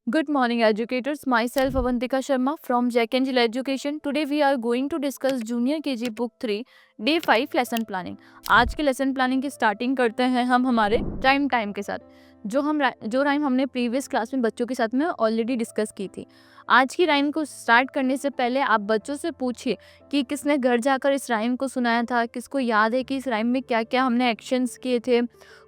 Good morning, educators. Myself, Avantika Sharma from Jack Angel Education. Today, we are going to discuss Junior KG Book 3, Day 5 Lesson Planning. आज के lesson planning की starting करते हैं हम हमारे time के साथ, जो राइम हमने प्रीवियस क्लास में बच्चों के साथ में ऑलरेडी डिस्कस की थी। आज की राइम को स्टार्ट करने से पहले आप बच्चों से पूछिए कि किसने घर जाकर इस राइम को सुनाया था, किसको याद है कि इस राइम में क्या क्या हमने एक्शंस किए थे,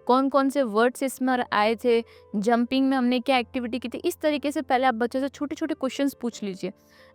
कौन कौन से वर्ड्स इसमें आए थे, जंपिंग में हमने क्या एक्टिविटी की थी। इस तरीके से पहले आप बच्चों से छोटे छोटे क्वेश्चंस पूछ लीजिए।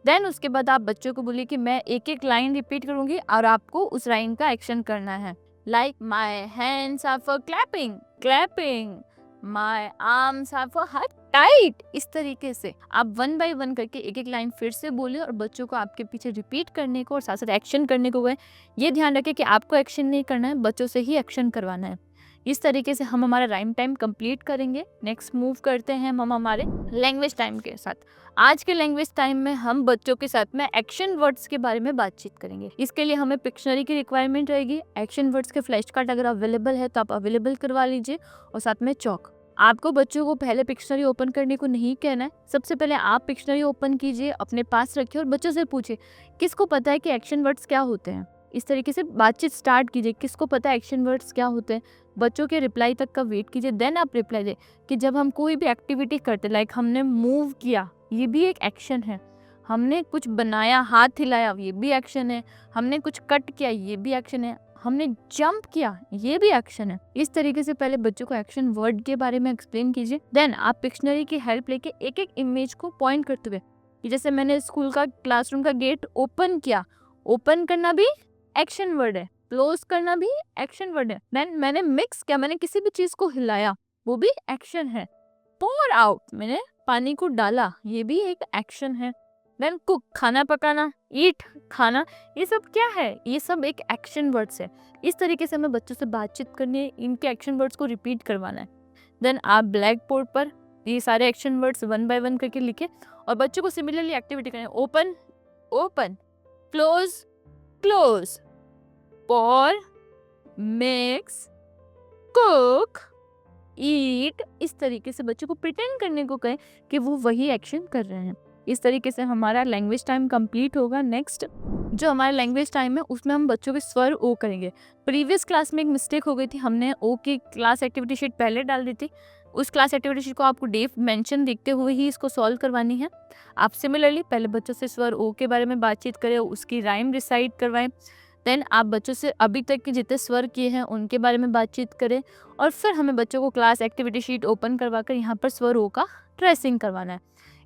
देन उसके बाद आप बच्चों को बोलिए कि मैं एक एक लाइन रिपीट करूंगी और आपको उस लाइन का एक्शन करना है। Like my hands are for clapping, clapping, my arms are for hug tight. इस तरीके से आप वन बाय वन करके एक एक लाइन फिर से बोलिए और बच्चों को आपके पीछे रिपीट करने को और साथ साथ एक्शन करने को गए। ये ध्यान रखें कि आपको एक्शन नहीं करना है, बच्चों से ही एक्शन करवाना है। इस तरीके से हम हमारा राइम टाइम कंप्लीट करेंगे। नेक्स्ट मूव करते हैं हम हमारे लैंग्वेज टाइम के साथ। आज के लैंग्वेज टाइम में हम बच्चों के साथ में एक्शन वर्ड्स के बारे में बातचीत करेंगे। इसके लिए हमें पिक्शनरी की रिक्वायरमेंट रहेगी। एक्शन वर्ड्स के फ्लैश कार्ड अगर अवेलेबल है तो आप अवेलेबल करवा लीजिए और साथ में चौक। आपको बच्चों को पहले पिक्शनरी ओपन करने को नहीं कहना है। सबसे पहले आप पिक्शनरी ओपन कीजिए, अपने पास रखिए और बच्चों से पूछिए किसको पता है कि एक्शन वर्ड्स क्या होते हैं। इस तरीके से बातचीत स्टार्ट कीजिए, किसको पता है एक्शन वर्ड्स क्या होते हैं। बच्चों के रिप्लाई तक का वेट कीजिए, देन आप रिप्लाई दें कि जब हम कोई भी एक्टिविटी करते, लाइक हमने मूव किया, ये भी एक एक्शन है। हमने कुछ बनाया, हाथ हिलाया, ये भी एक्शन है। हमने कुछ कट किया, ये भी एक्शन है। हमने जंप किया, ये भी एक्शन है। इस तरीके से पहले बच्चों को एक्शन वर्ड के बारे में एक्सप्लेन कीजिए। देन आप पिक्शनरी की हेल्प लेके एक एक इमेज को पॉइंट करते हुए, जैसे मैंने स्कूल का क्लासरूम का गेट ओपन किया, ओपन करना भी एक्शन वर्ड है, क्लोज करना भी एक्शन वर्ड है। देन मैंने मिक्स किया, मैंने किसी भी चीज को हिलाया, वो भी एक्शन है। पोर आउट, मैंने पानी को डाला, ये भी एक एक्शन है। देन कुक, खाना पकाना, ईट, खाना, ये सब क्या है? ये सब एक एक्शन वर्ड्स है। इस तरीके से हमें बच्चों से बातचीत करनी है, इनके एक्शन वर्ड्स को रिपीट करवाना है। देन आप ब्लैक बोर्ड पर ये सारे action words one by one करके लिखे और बच्चों को सिमिलरली एक्टिविटी करें। Open, open, close, close, pour, mix, cook, eat। इस तरीके से बच्चों को प्रिटेंड करने को कहें कि वो वही एक्शन कर रहे हैं। इस तरीके से हमारा लैंग्वेज टाइम कंप्लीट होगा। नेक्स्ट जो हमारा लैंग्वेज टाइम है उसमें हम बच्चों के स्वर ओ करेंगे। प्रीवियस क्लास में एक मिस्टेक हो गई थी, हमने ओ की क्लास एक्टिविटी शीट पहले डाल दी थी। उस क्लास एक्टिविटी शीट को आपको डेफ मेंशन देखते हुए ही इसको सॉल्व करवानी है। आप सिमिलरली पहले बच्चों से स्वर ओ के बारे में बातचीत करें, उसकी राइम रिसाइट करवाएं। देन आप बच्चों से अभी तक के जितने स्वर किए हैं उनके बारे में बातचीत करें और फिर हमें बच्चों को क्लास एक्टिविटी शीट ओपन करवाकर यहाँ पर स्वर ओ का ट्रेसिंग करवाना है।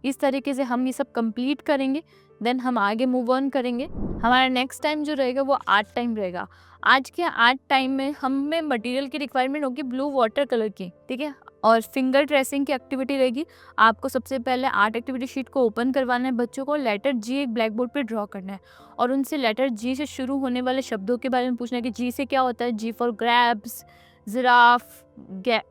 इस तरीके से हम ये सब कंप्लीट करेंगे। देन हम आगे मूव ऑन करेंगे। हमारा नेक्स्ट टाइम जो रहेगा वो आर्ट टाइम रहेगा। आज के आर्ट टाइम में हमें मटेरियल की रिक्वायरमेंट होगी ब्लू वाटर कलर की, ठीक है, और फिंगर ट्रेसिंग की एक्टिविटी रहेगी। आपको सबसे पहले आर्ट एक्टिविटी शीट को ओपन करवाना है, बच्चों को लेटर जी एक ब्लैक बोर्ड पर ड्रॉ करना है और उनसे लेटर जी से शुरू होने वाले शब्दों के बारे में पूछना है कि जी से क्या होता है। G for grapes, giraffe,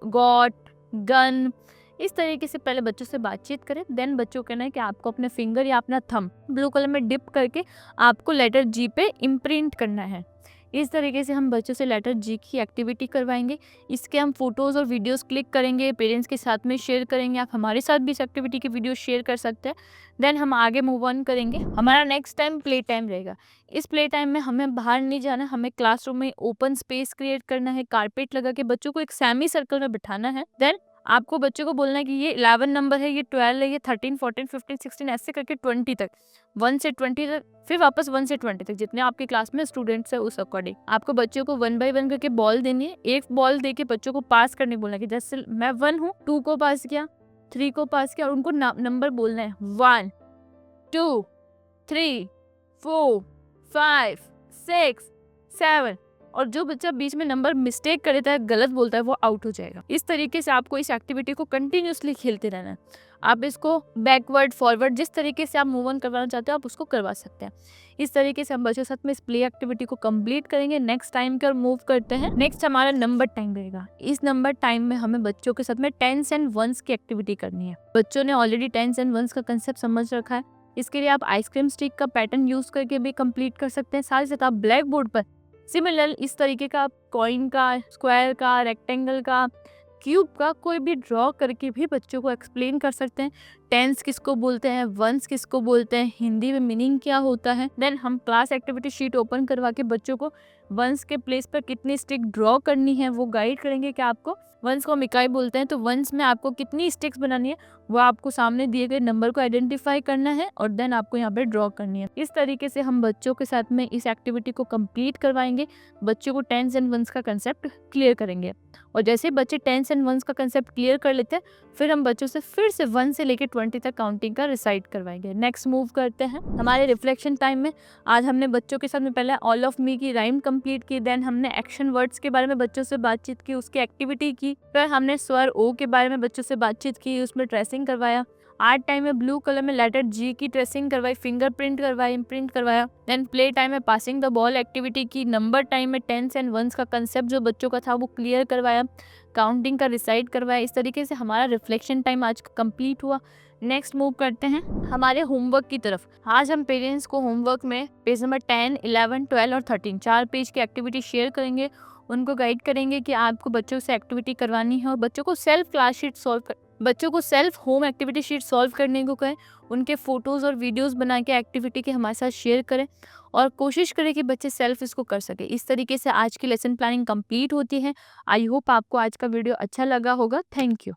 goat, gun. इस तरीके से पहले बच्चों से बातचीत करें। देन बच्चों को कहना है कि आपको अपने फिंगर या अपना थंब ब्लू कलर में डिप करके आपको लेटर जी पे इम्प्रिंट करना है। इस तरीके से हम बच्चों से लेटर जी की एक्टिविटी करवाएंगे। इसके हम फोटोज़ और वीडियोस क्लिक करेंगे, पेरेंट्स के साथ में शेयर करेंगे। आप हमारे साथ भी इस एक्टिविटी की वीडियो शेयर कर सकते हैं। देन हम आगे मूव ऑन करेंगे। हमारा नेक्स्ट टाइम प्ले टाइम रहेगा। इस प्ले टाइम में हमें बाहर नहीं जाना, हमें क्लासरूम में ओपन स्पेस क्रिएट करना है। कारपेट लगा के बच्चों को एक सेमी सर्कल में बिठाना है। देन आपको बच्चों को बोलना है कि ये 11 नंबर है, ये 12 है, ये 13, 14, 15, 16 ऐसे करके 20 तक, 1 से 20 तक, फिर वापस 1 से 20 तक, जितने आपकी क्लास में स्टूडेंट्स है उस अकॉर्डिंग आपको बच्चों को 1 बाय 1 करके बॉल देनी है। एक बॉल देके बच्चों को पास करने बोलना है कि जैसे मैं 1 हूँ, 2 को पास किया, 3 को पास किया और उनको नंबर बोलना है 1, 2, 3, 4, 5, 6, 7। और जो बच्चा बीच में नंबर मिस्टेक कर देता है, गलत बोलता है, वो आउट हो जाएगा। इस तरीके से आपको इस एक्टिविटी को कंटिन्यूसली खेलते रहना है। आप इसको बैकवर्ड फॉरवर्ड जिस तरीके से आप मूव ऑन करवाना चाहते हो आप उसको करवा सकते हैं। इस तरीके से हम बच्चों के साथ में इस प्ले एक्टिविटी को कंप्लीट करेंगे। नेक्स्ट टाइम की ओर मूव करते हैं। नेक्स्ट हमारा नंबर टाइम रहेगा। इस नंबर टाइम में हमें बच्चों के साथ में टेंस एंड वंस की एक्टिविटी करनी है। बच्चों ने ऑलरेडी टेंस एंड वंस का कंसेप्ट समझ रखा है। इसके लिए आप आइसक्रीम स्टिक का पैटर्न यूज करके भी कंप्लीट कर सकते हैं। साथ ही साथ आप ब्लैक बोर्ड पर सिमिलर इस तरीके का कॉइन का, स्क्वायर का, रेक्टेंगल का, क्यूब का कोई भी ड्रॉ करके भी बच्चों को एक्सप्लेन कर सकते हैं। टेंस किसको बोलते हैं, वंस किसको बोलते हैं, हिंदी में मीनिंग क्या होता है। देन हम क्लास एक्टिविटी शीट ओपन करवा के बच्चों को वंस के प्लेस पर कितनी स्टिक ड्रॉ करनी है वो गाइड करेंगे कि आपको वंस को हम इकाई बोलते हैं तो वंस में आपको कितनी स्टिक्स बनानी है वो आपको सामने दिए गए नंबर को आइडेंटिफाई करना है और देन आपको यहाँ पे ड्रॉ करनी है। इस तरीके से हम बच्चों के साथ में इस एक्टिविटी को कंप्लीट करवाएंगे, बच्चों को टेंस एंड वंस का कंसेप्ट क्लियर करेंगे। और जैसे बच्चे टेंस एंड वंस का कंसेप्ट क्लियर कर लेते हैं फिर हम बच्चों से फिर से 1 से लेकर 20 तक काउंटिंग का रिसाइट करवाएंगे। नेक्स्ट मूव करते हैं हमारे रिफ्लेक्शन टाइम में। आज हमने बच्चों के साथ में पहले ऑल ऑफ मी की राइम कंप्लीट की, देन हमने एक्शन वर्ड्स के बारे में बच्चों से बातचीत की, उसकी एक्टिविटी की, फिर हमने स्वर ओ के बारे में बच्चों से बातचीत की, उसमें ट्रेसिंग करवाया। आर्ट टाइम में ब्लू कलर में लेटर जी की ट्रेसिंग करवाई, फिंगरप्रिंट करवाई, इम्प्रिंट करवाया। देन प्ले टाइम में पासिंग द बॉल एक्टिविटी की। नंबर टाइम में टेंस एंड वंस का कंसेप्ट जो बच्चों का था वो क्लियर करवाया, काउंटिंग का रिसाइट करवाया। इस तरीके से हमारा रिफ्लेक्शन टाइम आज कंप्लीट हुआ। नेक्स्ट मूव करते हैं हमारे होमवर्क की तरफ। आज हम पेरेंट्स को होमवर्क में पेज नंबर 10, 11, 12 और 13 4 पेज की एक्टिविटी शेयर करेंगे। उनको गाइड करेंगे कि आपको बच्चों से एक्टिविटी करवानी है और बच्चों को सेल्फ क्लास शीट बच्चों को self home activity sheet solve करने को कहें, उनके फोटोज़ और वीडियोस बना के एक्टिविटी के हमारे साथ शेयर करें और कोशिश करें कि बच्चे सेल्फ इसको कर सके। इस तरीके से आज की लेसन प्लानिंग कंप्लीट होती है। आई होप आपको आज का वीडियो अच्छा लगा होगा। Thank you.